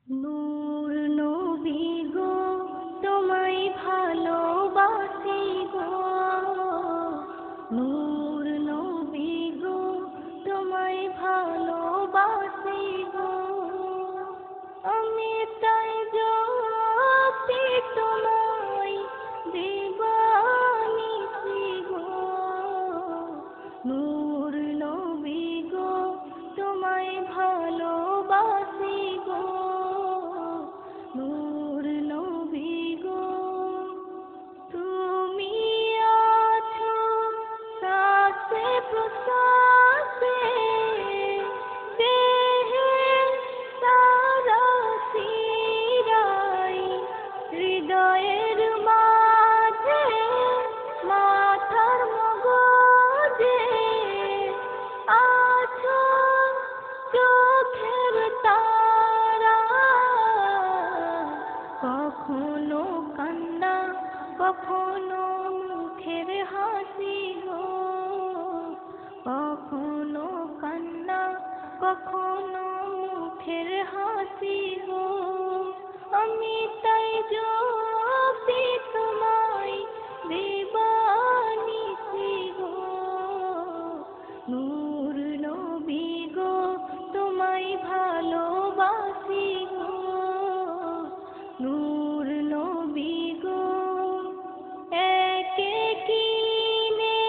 নূর নবী গো তোমায় ভালোবাসি গো, নূর নবী গো তোমায় ভালোবাসি গো। আমি তাই জপি তোমায় দিবানিশি গো, নূর নবী গো তোমায় ভালোবাসি গো, নূর নবী গো। তুমি আছো শ্বাসে প্রশ্বাসে, দেহে সারা শিরায়, হৃদয়ের মাঝে মাথার মগজে আছো চোখের তারা। কখনো কান্না কখনো মুখের হাসি গো, কখনো কান্না কখনো মুখের হাসি গো। আমি তাই জপি তোমায় দিবানিশি গো, নূর নবী গো তোমায় ভালোবাসি গো, নূর নবী গো। একে কিনে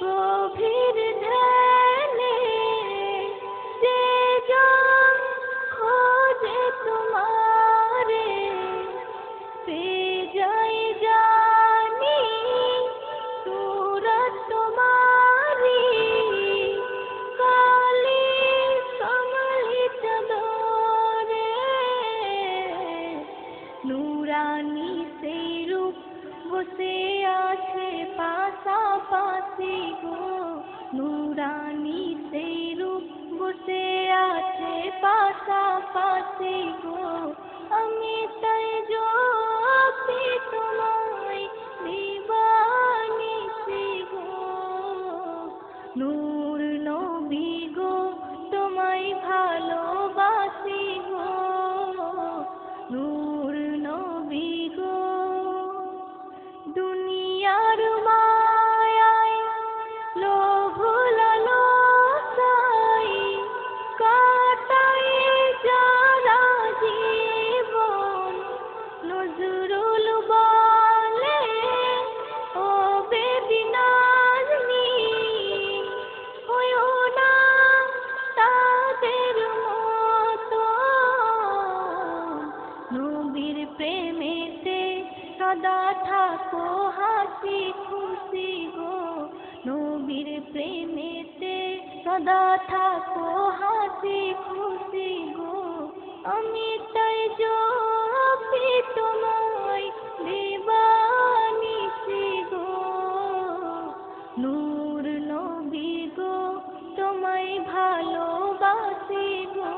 গভীর ধ্যানে যে জন খোঁজে তোমারে, পেয়ে যাই জানি সুরত তোমারি, কালি কমলিত দরে। নূরানি সেই রূপ বসে আছে পাশাপাশি গো, নূরানি সেই রূপ বসে আছে পাশাপাশি গো। আমি তাই জপি তোমায় দিবানিশি গো, নূর নবী গো তোমায় ভালোবাসি গো, নূর নবী গো। দুনিয়ার মায়ায় লোভ লালসায় কাটাই যারা জীবন, নজরুল বলে ও বেদিনাজনি, হয়ো না তাদের মতো। নবীর প্রেমেতে সদা থাকো হাসি খুশি গো, নবীর প্রেমেতে সদা থাকো হাসি খুশি গো। আমি তাই জপি তোমায় দিবানিশি গো, নূর নবী গো তোমায় ভালোবাসি গো।